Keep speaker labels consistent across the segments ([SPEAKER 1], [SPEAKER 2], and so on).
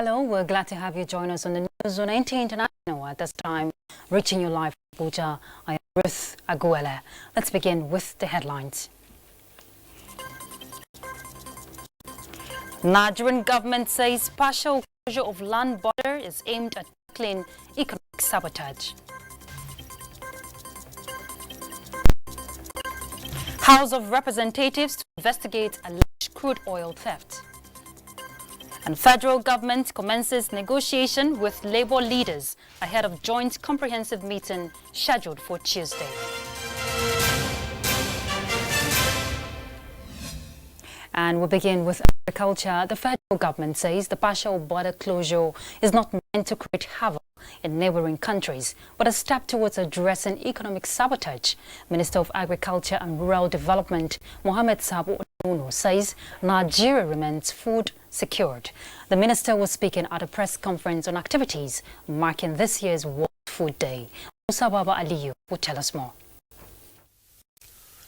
[SPEAKER 1] Hello, we're glad to have you join us on the News on NT International at this time. Reaching you live from Abuja, I am Ruth Aguele. Let's begin with the headlines. Nigerian government says partial closure of land border is aimed at tackling economic sabotage. House of Representatives to investigate alleged crude oil theft. And federal government commences negotiation with labor leaders ahead of joint comprehensive meeting scheduled for Tuesday. And we begin with agriculture. The federal government says the partial border closure is not meant to create havoc in neighboring countries, but a step towards addressing economic sabotage. Minister of Agriculture and Rural Development, Mohammed Sabo Onono, says Nigeria remains food secured. The minister was speaking at a press conference on activities marking this year's World Food Day. Musa Baba Aliyu will tell us more.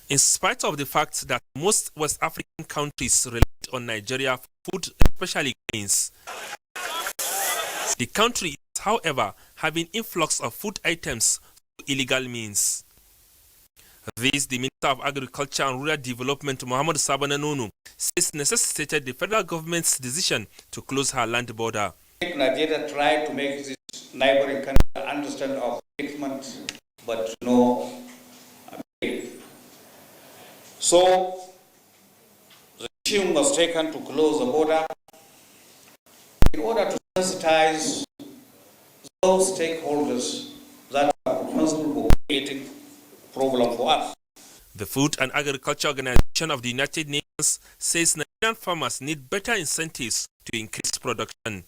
[SPEAKER 2] In spite of the fact that most West African countries rely on Nigeria for food, especially grains, the country is, however, having influx of food items through illegal means. This, the Minister of Agriculture and Rural Development, Mohammed Sabo Onono, says necessitated the federal government's decision to close her land border.
[SPEAKER 3] Nigeria tried to make this neighboring country understand our commitment, but no avail. So, the decision was taken to close the border in order to sensitize those stakeholders that are responsible for creating problem for us.
[SPEAKER 2] The Food and Agriculture Organization of the United Nations says Nigerian farmers need better incentives to increase production.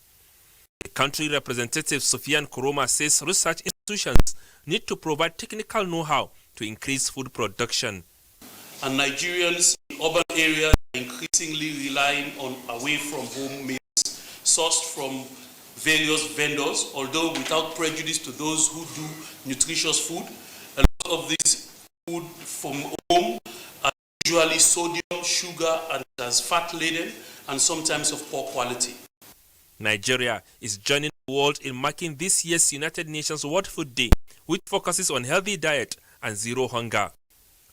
[SPEAKER 2] The country representative Sofian Kuroma says research institutions need to provide technical know-how to increase food production.
[SPEAKER 4] And Nigerians in urban areas are increasingly relying on away-from-home meals sourced from various vendors, although without prejudice to those who do nutritious food. A lot of this food from home are usually sodium, sugar, and as fat-laden, and sometimes of poor quality.
[SPEAKER 2] Nigeria is joining the world in marking this year's United Nations World Food Day, which focuses on healthy diet and zero hunger.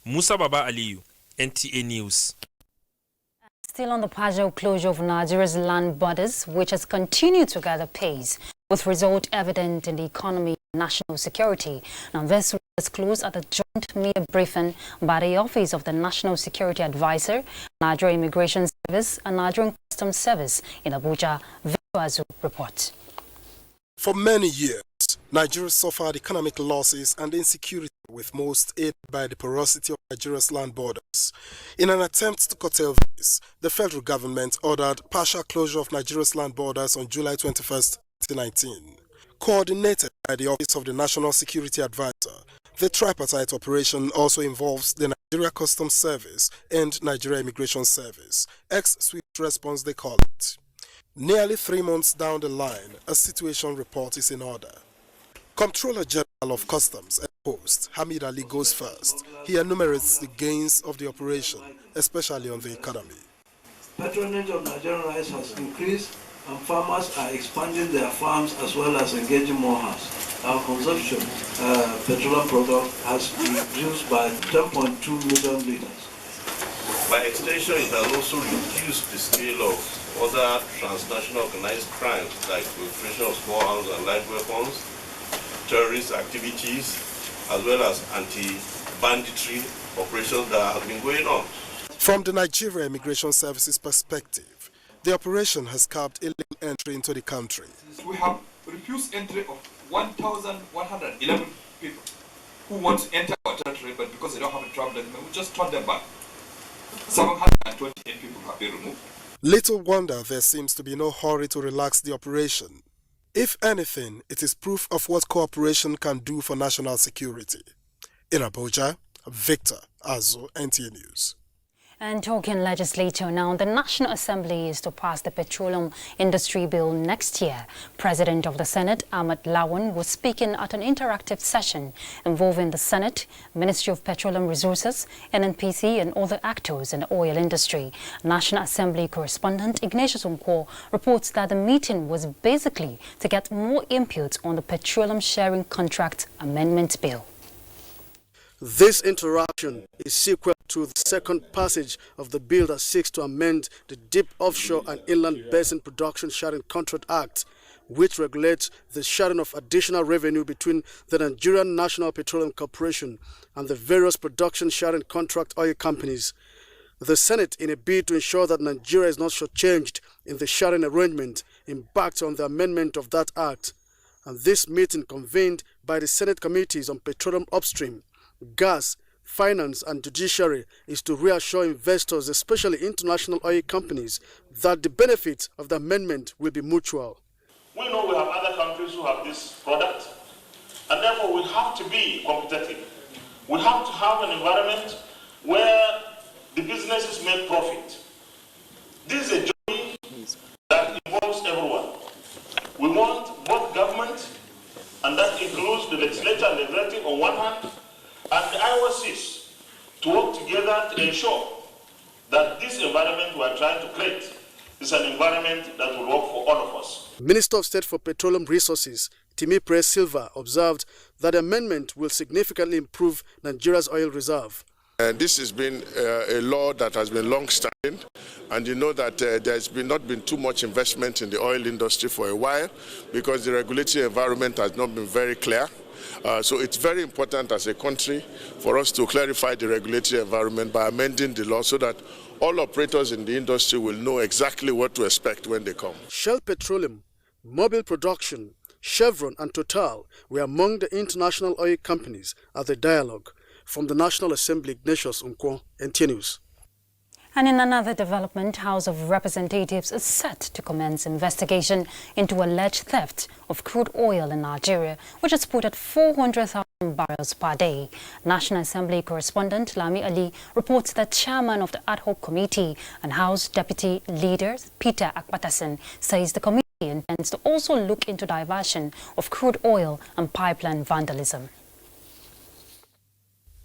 [SPEAKER 2] Musa Baba Aliyu, NTA News.
[SPEAKER 1] Still on the partial closure of Nigeria's land borders, which has continued to gather pace, with result evident in the economy and national security. Now, this was disclosed at a joint media briefing by the Office of the National Security Advisor, Nigerian Immigration Service, and Nigerian Customs Service in Abuja. Victor Azu reports.
[SPEAKER 5] For many years, Nigeria suffered economic losses and insecurity, with most aided by the porosity of Nigeria's land borders. In an attempt to curtail this, the federal government ordered partial closure of Nigeria's land borders on July 21, 2019. Coordinated by the Office of the National Security Advisor, the tripartite operation also involves the Nigeria Customs Service and Nigeria Immigration Service, ex-swift response they call it. Nearly 3 months down the line, a situation report is in order. Comptroller General of Customs and Post, Hamid Ali, goes first. He enumerates the gains of the operation, especially on the economy.
[SPEAKER 6] Patronage of Nigerian rice has increased, and farmers are expanding their farms as well as engaging more hands. Our consumption, petroleum product, has reduced by 10.2 million liters.
[SPEAKER 7] By extension, it has also reduced the scale of other transnational organized crimes like proliferation of small arms and light weapons, terrorist activities, as well as anti-banditry operations that have been going on.
[SPEAKER 5] From the Nigeria Immigration Service's perspective, the operation has capped illegal entry into the country.
[SPEAKER 8] We have refused entry of 1,111 people who want to enter our territory, but because they don't have a travel document, we just turn them back. 728 people have been removed.
[SPEAKER 5] Little wonder there seems to be no hurry to relax the operation. If anything, it is proof of what cooperation can do for national security. In Abuja, Victor Azu, NTA News.
[SPEAKER 1] And talking legislature now, the National Assembly is to pass the Petroleum Industry Bill next year. President of the Senate, Ahmad Lawan, was speaking at an interactive session involving the Senate, Ministry of Petroleum Resources, NNPC and other actors in the oil industry. National Assembly correspondent Ignatius Umko reports that the meeting was basically to get more input on the Petroleum Sharing Contract Amendment Bill.
[SPEAKER 9] This interaction is sequel to the second passage of the bill that seeks to amend the Deep Offshore and Inland Basin Production Sharing Contract Act, which regulates the sharing of additional revenue between the Nigerian National Petroleum Corporation and the various production sharing contract oil companies. The Senate, in a bid to ensure that Nigeria is not shortchanged in the sharing arrangement, embarked on the amendment of that act. And this meeting, convened by the Senate Committees on Petroleum Upstream, Gas, Finance and Judiciary, is to reassure investors, especially international oil companies, that the benefits of the amendment will be mutual.
[SPEAKER 10] We know we have other countries who have this product, and therefore we have to be competitive. We have to have an environment where the businesses make profit. This is a journey that involves everyone. We want both government, and that includes the legislature and the executive on one hand, and the IOCs to work together to ensure that this environment we are trying to create is an environment that will work for all of us.
[SPEAKER 9] Minister of State for Petroleum Resources, Timi Press Silva, observed that the amendment will significantly improve Nigeria's oil reserve.
[SPEAKER 11] This has been a law that has been long-standing, and you know that there's not been too much investment in the oil industry for a while because the regulatory environment has not been very clear. So it's very important as a country for us to clarify the regulatory environment by amending the law so that all operators in the industry will know exactly what to expect when they come.
[SPEAKER 9] Shell Petroleum, Mobil Production, Chevron and Total were among the international oil companies at the dialogue. From the National Assembly, Ignatius Umko, NT News.
[SPEAKER 1] And in another development, House of Representatives is set to commence investigation into alleged theft of crude oil in Nigeria, which is put at 400,000 barrels per day. National Assembly correspondent Lami Ali reports that chairman of the ad hoc committee and House Deputy Leader Peter Akpatasen says the committee intends to also look into diversion of crude oil and pipeline vandalism.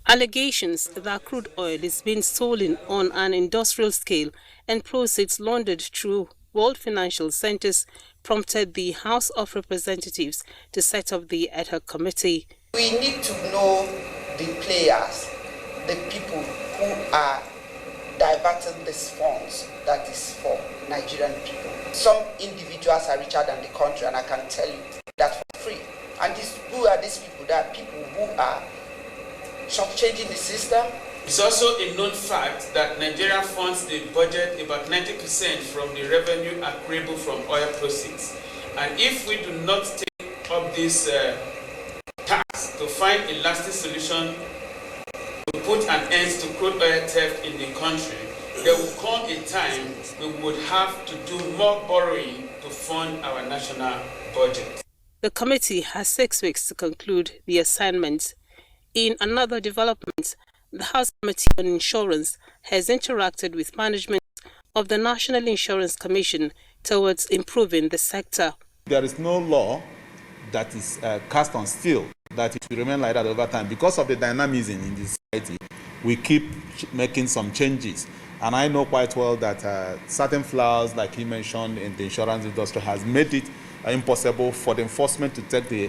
[SPEAKER 12] Allegations that crude oil is being stolen on an industrial scale and proceeds laundered through world financial centers prompted the House of Representatives to set up the ad hoc committee.
[SPEAKER 13] We need to know the players, the people who are diverting these funds that is for Nigerian people. Some individuals are richer than the country, and I can tell you that for free. And who are these people? They are people who are shortchanging the system.
[SPEAKER 14] It's also a known fact that Nigeria funds the budget about 90% from the revenue accruable from oil proceeds. And if we do not take up this task to find a lasting solution to put an end to crude oil theft in the country, there will come a time we would have to do more borrowing to fund our national budget.
[SPEAKER 12] The committee has 6 weeks to conclude the assignment. In another development, the House Committee on Insurance has interacted with management of the National Insurance Commission towards improving the sector.
[SPEAKER 15] There is no law that is cast on steel that it will remain like that over time. Because of the dynamism in this society, we keep making some changes. And I know quite well that certain flaws, like he mentioned, in the insurance industry has made it impossible for the enforcement to take the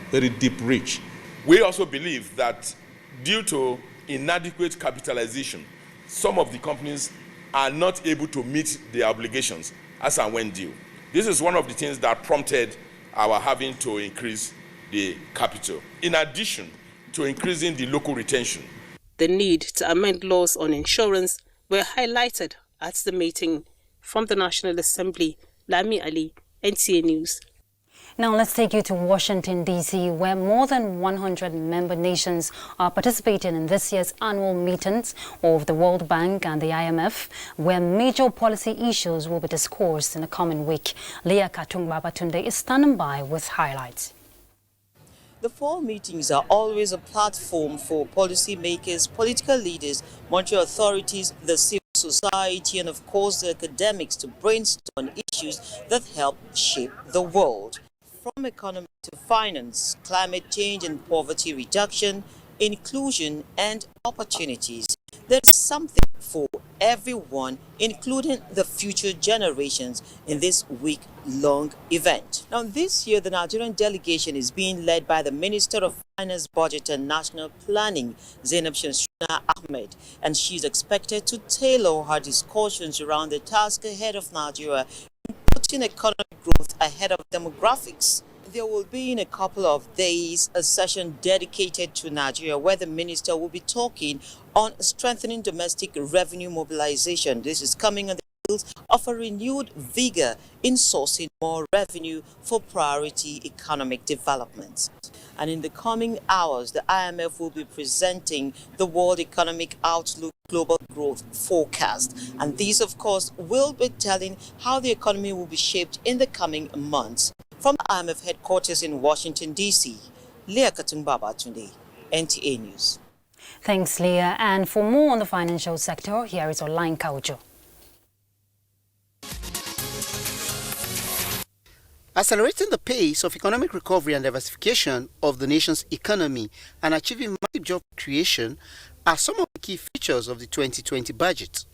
[SPEAKER 15] very deep reach.
[SPEAKER 16] We also believe that due to inadequate capitalization, some of the companies are not able to meet their obligations as and when due. This is one of the things that prompted our having to increase the capital, in addition to increasing the local retention.
[SPEAKER 12] The need to amend laws on insurance were highlighted at the meeting. From the National Assembly, Lami Ali, NTA News.
[SPEAKER 1] Now let's take you to Washington, D.C., where more than 100 member nations are participating in this year's annual meetings of the World Bank and the IMF, where major policy issues will be discussed in the coming week. Leah Katung-Babatunde is standing by with highlights.
[SPEAKER 17] The fall meetings are always a platform for policymakers, political leaders, monetary authorities, the civil society, and of course the academics to brainstorm issues that help shape the world. From economy to finance, climate change and poverty reduction, inclusion and opportunities. There's something for everyone, including the future generations, in this week-long event. Now, this year, the Nigerian delegation is being led by the Minister of Finance, Budget and National Planning, Zainab Shamsuna Ahmed, and she's expected to tailor her discussions around the task ahead of Nigeria in putting economic growth ahead of demographics. There will be in a couple of days a session dedicated to Nigeria where the minister will be talking on strengthening domestic revenue mobilization. This is coming on the heels of a renewed vigor in sourcing more revenue for priority economic developments. And in the coming hours, the IMF will be presenting the World Economic Outlook Global Growth Forecast. And these, of course, will be telling how the economy will be shaped in the coming months. From the IMF headquarters in Washington, D.C., Leah Katungbaba today, NTA News.
[SPEAKER 1] Thanks, Leah. And for more on the financial sector, here is Online Kaujo.
[SPEAKER 18] Accelerating the pace of economic recovery and diversification of the nation's economy and achieving massive job creation are some of the key features of the 2020 budget.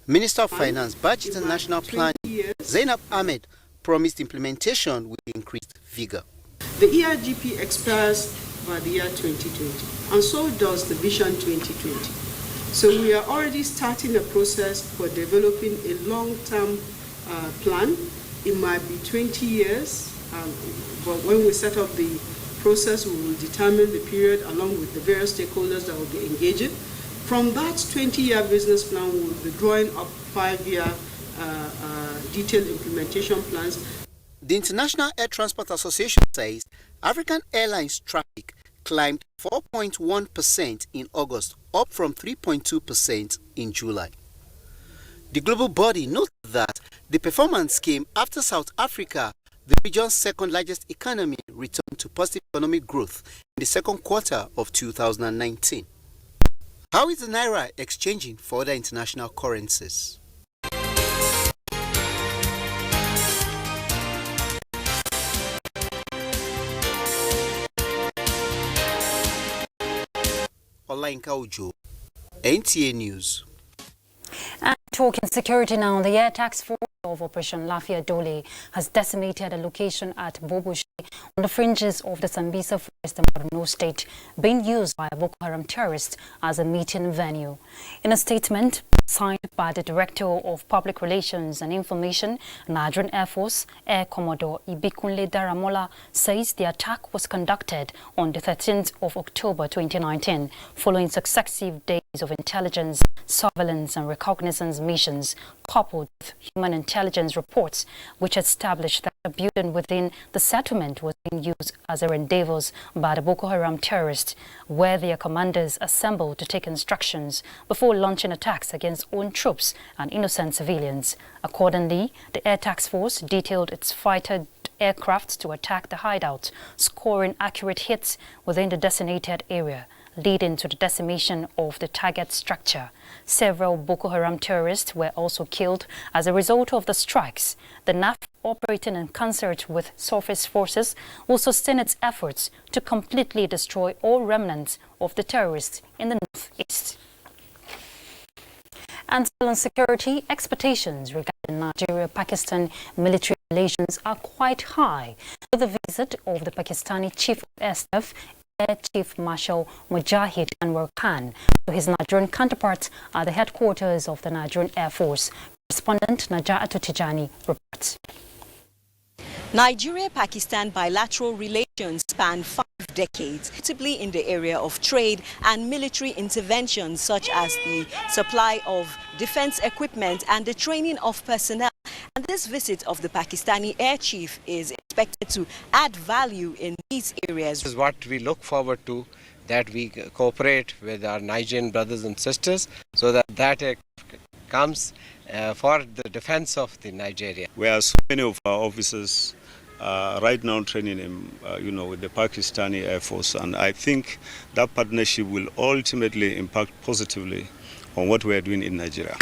[SPEAKER 18] Minister of Finance, Budget and National Planning, Zainab Ahmed, promised implementation with increased vigor.
[SPEAKER 19] The ERGP expires by the year 2020, and so does the Vision 2020. So we are already starting a process for developing a long-term plan. It might be 20 years, but when we set up the process, we will determine the period along with the various stakeholders that will be engaging. From that 20-year business plan, we will be drawing up 5-year detailed implementation plans.
[SPEAKER 18] The International Air Transport Association says African Airlines traffic climbed 4.1% in August, up from 3.2% in July. The global body noted that the performance came after South Africa, the region's second largest economy, returned to positive economic growth in the second quarter of 2019. How is the Naira exchanging for other international currencies? Online Kaujo, NTA News.
[SPEAKER 1] And talking security now, the Air Task Force of Operation Lafia Dole has decimated a location at Bobushi on the fringes of the Sambisa Forest in Borno State, being used by Boko Haram terrorists as a meeting venue. In a statement signed by the Director of Public Relations and Information, Nigerian Air Force, Air Commodore Ibikunle Daramola, says the attack was conducted on the 13th of October 2019, following successive days of intelligence, surveillance and reconnaissance missions, coupled with human intelligence reports, which established that a building within the settlement was being used as a rendezvous by the Boko Haram terrorists, where their commanders assembled to take instructions before launching attacks against own troops and innocent civilians. Accordingly, the Air Task Force detailed its fighter aircraft to attack the hideout, scoring accurate hits within the designated area, leading to the decimation of the target structure. Several Boko Haram terrorists were also killed as a result of the strikes. The NAF, operating in concert with surface forces, will sustain its efforts to completely destroy all remnants of the terrorists in the northeast. And still on security, expectations regarding Nigeria-Pakistan military relations are quite high, with the visit of the Pakistani Chief of Air Staff, Air Chief Marshal Mujahid Anwar Khan, to his Nigerian counterparts at the headquarters of the Nigerian Air Force. Correspondent Naja'atu Tijani reports.
[SPEAKER 20] Nigeria-Pakistan bilateral relations span 5 decades, notably in the area of trade and military interventions such as the supply of defense equipment and the training of personnel. And this visit of the Pakistani air chief is expected to add value in these areas.
[SPEAKER 21] This is what we look forward to, that we cooperate with our Nigerian brothers and sisters so that comes for the defense of the Nigeria.
[SPEAKER 22] We have so many of our officers right now training with the Pakistani Air Force, and I think that partnership will ultimately impact positively on what we are doing in Nigeria.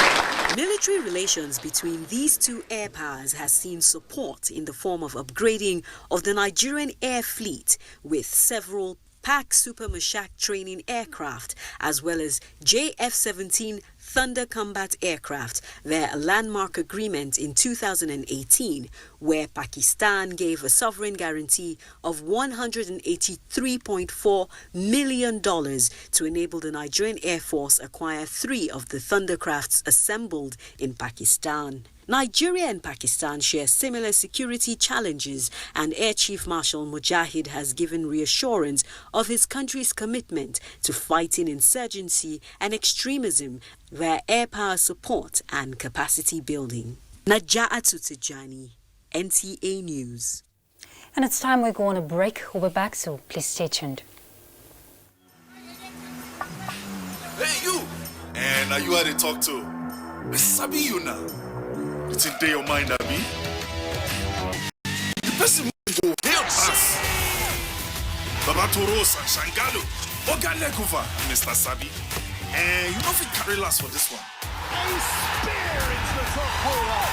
[SPEAKER 3] Military relations between these two air powers has seen support in the form of upgrading of the Nigerian air fleet with several PAC Super Mashak training aircraft as well as JF-17 Thunder combat aircraft via a landmark agreement in 2018 where Pakistan gave a sovereign guarantee of $183.4 million to enable the Nigerian Air Force acquire 3 of the Thundercrafts assembled in Pakistan. Nigeria and Pakistan share similar security challenges, and Air Chief Marshal Mujahid has given reassurance of his country's commitment to fighting insurgency and extremism via air power support and capacity building. Naja'atu Tijani, NTA News.
[SPEAKER 1] And it's time we go on a break. We'll be back, so please stay tuned.
[SPEAKER 4] Hey, you! And are you how they talk to? I sabi you now. It's in your mind, Abi. The person who go help us. Baba Torosa, Shangalo, Breakover, Mr. Sabi. And you know if you carry last for this one. A spear into the top corner.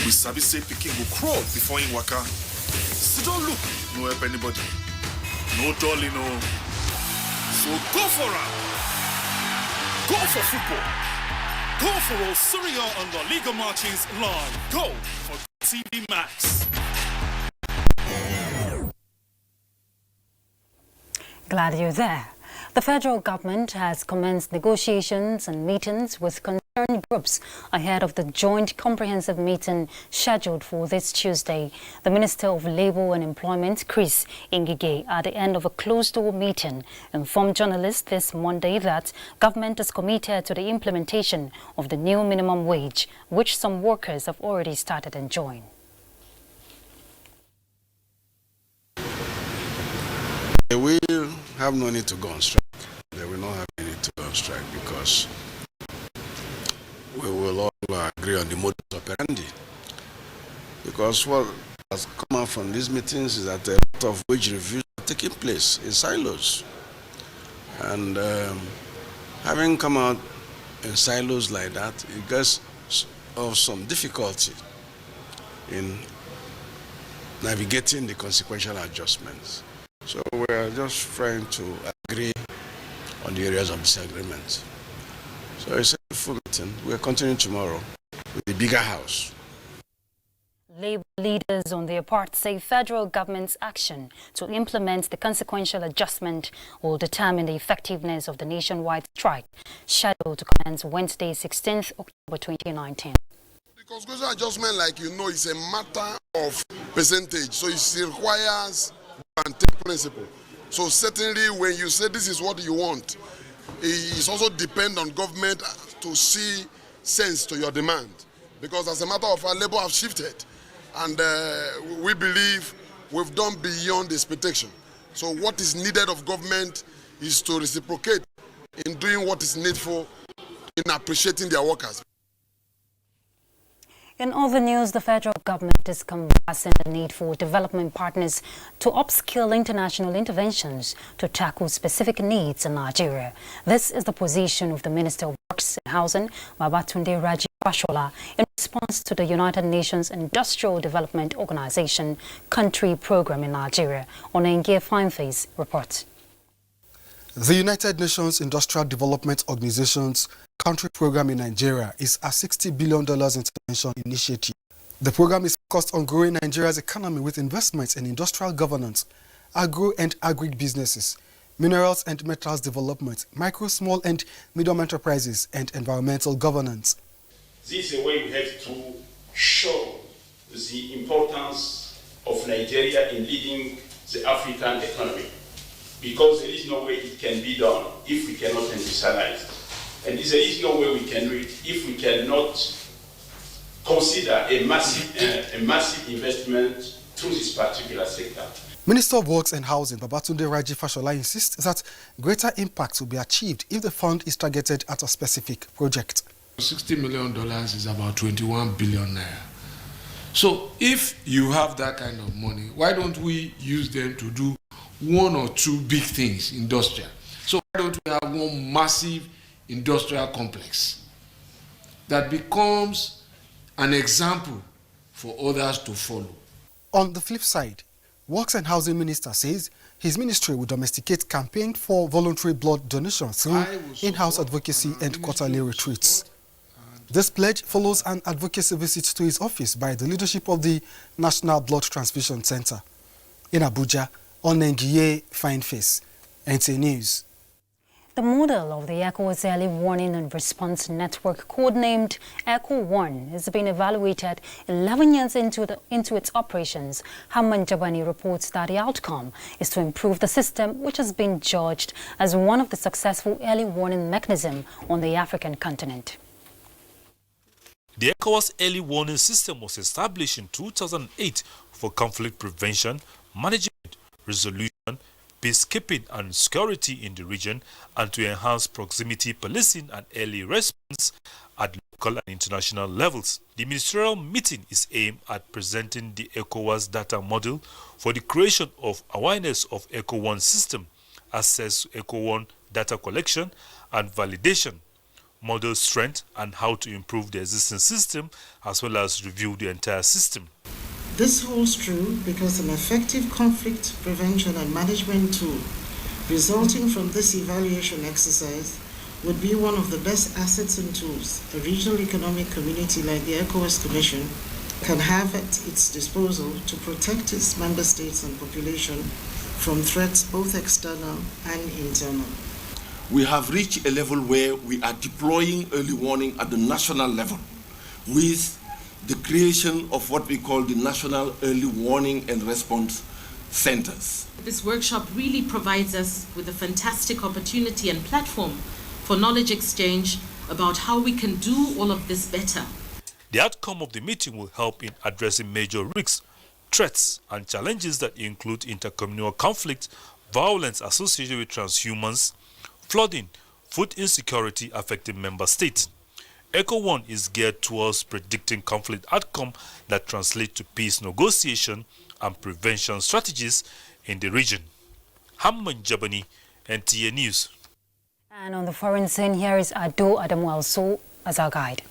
[SPEAKER 4] We Sabi say Peking will crawl before in waka. So don't look, no help anybody. No dolly, no. So go for her. Go for football. Go for all Syria on the Liga Martins live. Go for TV Max.
[SPEAKER 1] Glad you're there. The federal government has commenced negotiations and meetings with concerned groups ahead of the joint comprehensive meeting scheduled for this Tuesday. The Minister of Labour and Employment, Chris Ngige, at the end of a closed-door meeting, informed journalists this Monday that government is committed to the implementation of the new minimum wage, which some workers have already started enjoying.
[SPEAKER 23] They will have no need to go on strike. They will not have any need to go on strike because we will all agree on the modus operandi. Because what has come out from these meetings is that a lot of wage reviews are taking place in silos. And having come out in silos like that, it gets of some difficulty in navigating the consequential adjustments. So we are just trying to agree on the areas of disagreement. So it's a full meeting. We'll continue tomorrow with the bigger house.
[SPEAKER 1] Labour leaders on their part say federal government's action to implement the consequential adjustment will determine the effectiveness of the nationwide strike scheduled to commence Wednesday, 16th October 2019.
[SPEAKER 24] The consequential adjustment, like you know, is a matter of percentage, so it requires and take principle. So certainly when you say this is what you want, it also depends on government to see sense to your demand. Because as a matter of fact, Labour have shifted and we believe we've done beyond expectation. So what is needed of government is to reciprocate in doing what is needful in appreciating their workers.
[SPEAKER 1] In other news, the federal government is canvassing the need for development partners to upskill international interventions to tackle specific needs in Nigeria. This is the position of the Minister of Works and Housing, Babatunde Raji Fashola, in response to the United Nations Industrial Development Organization country program in Nigeria. Onengie Fineface reports.
[SPEAKER 25] The United Nations Industrial Development Organization's country program in Nigeria is a $60 billion intervention initiative. The program is focused on growing Nigeria's economy with investments in industrial governance, agro and agri businesses, minerals and metals development, micro, small and medium enterprises, and environmental governance.
[SPEAKER 26] This is a way we have to show the importance of Nigeria in leading the African economy, because there is no way it can be done if we cannot industrialize. And there is no way we can do it if we cannot consider a massive investment through this particular sector.
[SPEAKER 25] Minister of Works and Housing, Babatunde Raji Fashola, insists that greater impact will be achieved if the fund is targeted at a specific project.
[SPEAKER 27] $60 million is about 21 billion naira. So if you have that kind of money, why don't we use them to do one or two big things industrial? So why don't we have one massive industrial complex that becomes an example for others to follow?
[SPEAKER 25] On the flip side, Works and Housing Minister says his ministry will domesticate campaign for voluntary blood donation through in-house advocacy and quarterly retreats. This pledge follows an advocacy visit to his office by the leadership of the National Blood Transfusion Center in Abuja on Nigeria Fine Face. NTA News.
[SPEAKER 1] The model of the ECOWAS Early Warning and Response Network, codenamed ECO1, is being evaluated 11 years into its operations. Hamman Jabani reports that the outcome is to improve the system, which has been judged as one of the successful early warning mechanisms on the African continent.
[SPEAKER 2] The ECOWAS early warning system was established in 2008 for conflict prevention, management, resolution, peacekeeping and security in the region, and to enhance proximity policing and early response at local and international levels. The ministerial meeting is aimed at presenting the ECOWAS data model for the creation of awareness of ECO1 system, access to ECO1 data collection and validation, model strength and how to improve the existing system, as well as review the entire system.
[SPEAKER 5] This holds true because an effective conflict prevention and management tool resulting from this evaluation exercise would be one of the best assets and tools a regional economic community like the ECOWAS Commission can have at its disposal to protect its member states and population from threats both external and internal.
[SPEAKER 6] We have reached a level where we are deploying early warning at the national level with the creation of what we call the National Early Warning and Response Centers.
[SPEAKER 7] This workshop really provides us with a fantastic opportunity and platform for knowledge exchange about how we can do all of this better.
[SPEAKER 2] The outcome of the meeting will help in addressing major risks, threats, and challenges that include intercommunal conflict, violence associated with transhumans, flooding, food insecurity affecting member states. ECO1 is geared towards predicting conflict outcome that translate to peace negotiation and prevention strategies in the region. Hamman Jabani, NTA News.
[SPEAKER 1] And on the foreign scene, here is Ado Adamwalso as our guide.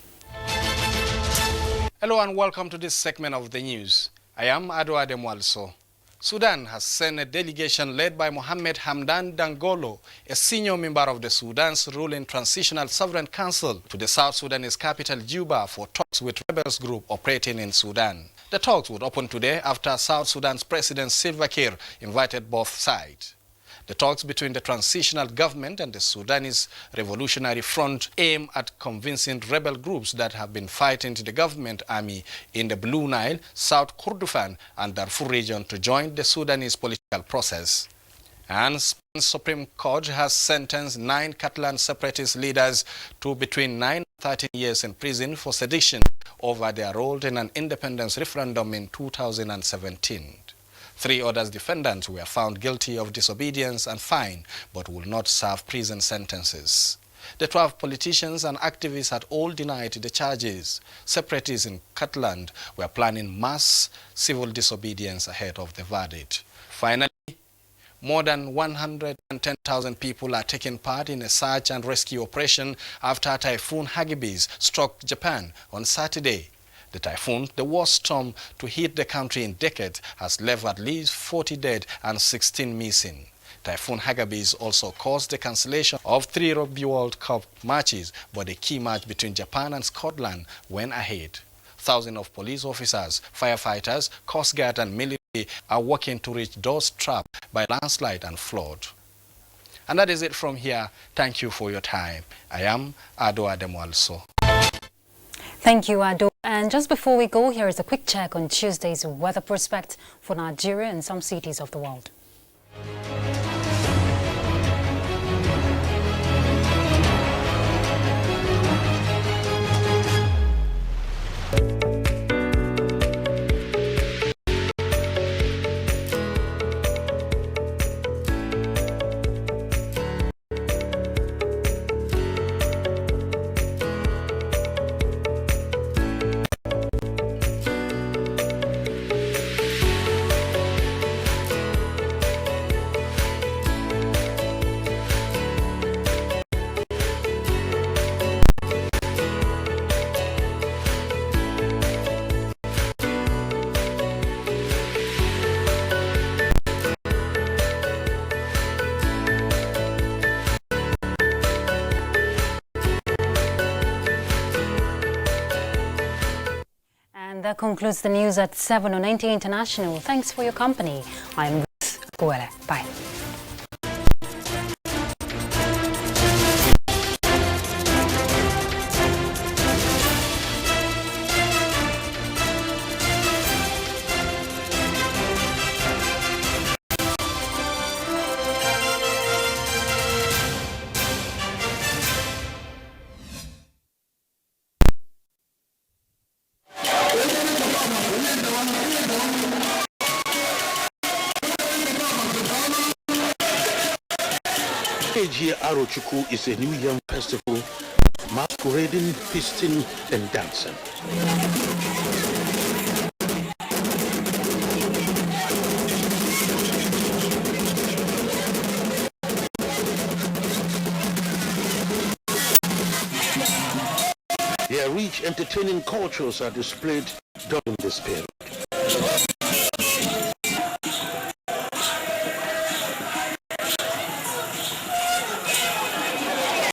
[SPEAKER 8] Hello and welcome to this segment of the news. I am Ado Adamwalso. Sudan has sent a delegation led by Mohamed Hamdan Dangolo, a senior member of the Sudan's ruling Transitional Sovereign Council, to the South Sudanese capital Juba for talks with rebels group operating in Sudan. The talks would open today after South Sudan's President Salva Kiir invited both sides. The talks between the transitional government and the Sudanese Revolutionary Front aim at convincing rebel groups that have been fighting the government army in the Blue Nile, South Kordofan and Darfur region to join the Sudanese political process. And Spain's Supreme Court has sentenced 9 Catalan separatist leaders to between 9 and 13 years in prison for sedition over their role in an independence referendum in 2017. 3 other defendants were found guilty of disobedience and fined, but will not serve prison sentences. The 12 politicians and activists had all denied the charges. Separatists in Catalan were planning mass civil disobedience ahead of the verdict. Finally, more than 110,000 people are taking part in a search and rescue operation after Typhoon Hagibis struck Japan on Saturday. The typhoon, the worst storm to hit the country in decades, has left at least 40 dead and 16 missing. Typhoon Hagibis also caused the cancellation of 3 Rugby World Cup matches, but the key match between Japan and Scotland went ahead. Thousands of police officers, firefighters, Coast Guard and military are working to reach those trapped by landslide and flood. And that is it from here. Thank you for your time. I am Ado Ademwalso.
[SPEAKER 1] Thank you, Ado. And just before we go, here is a quick check on Tuesday's weather prospects for Nigeria and some cities of the world. That concludes the news at 7 on 90 International. Thanks for your company. I'm Ruth Aguilera. Bye.
[SPEAKER 9] Ejia Arochukwu is a new yam festival masquerading, feasting and dancing. Their rich entertaining cultures are displayed during this period.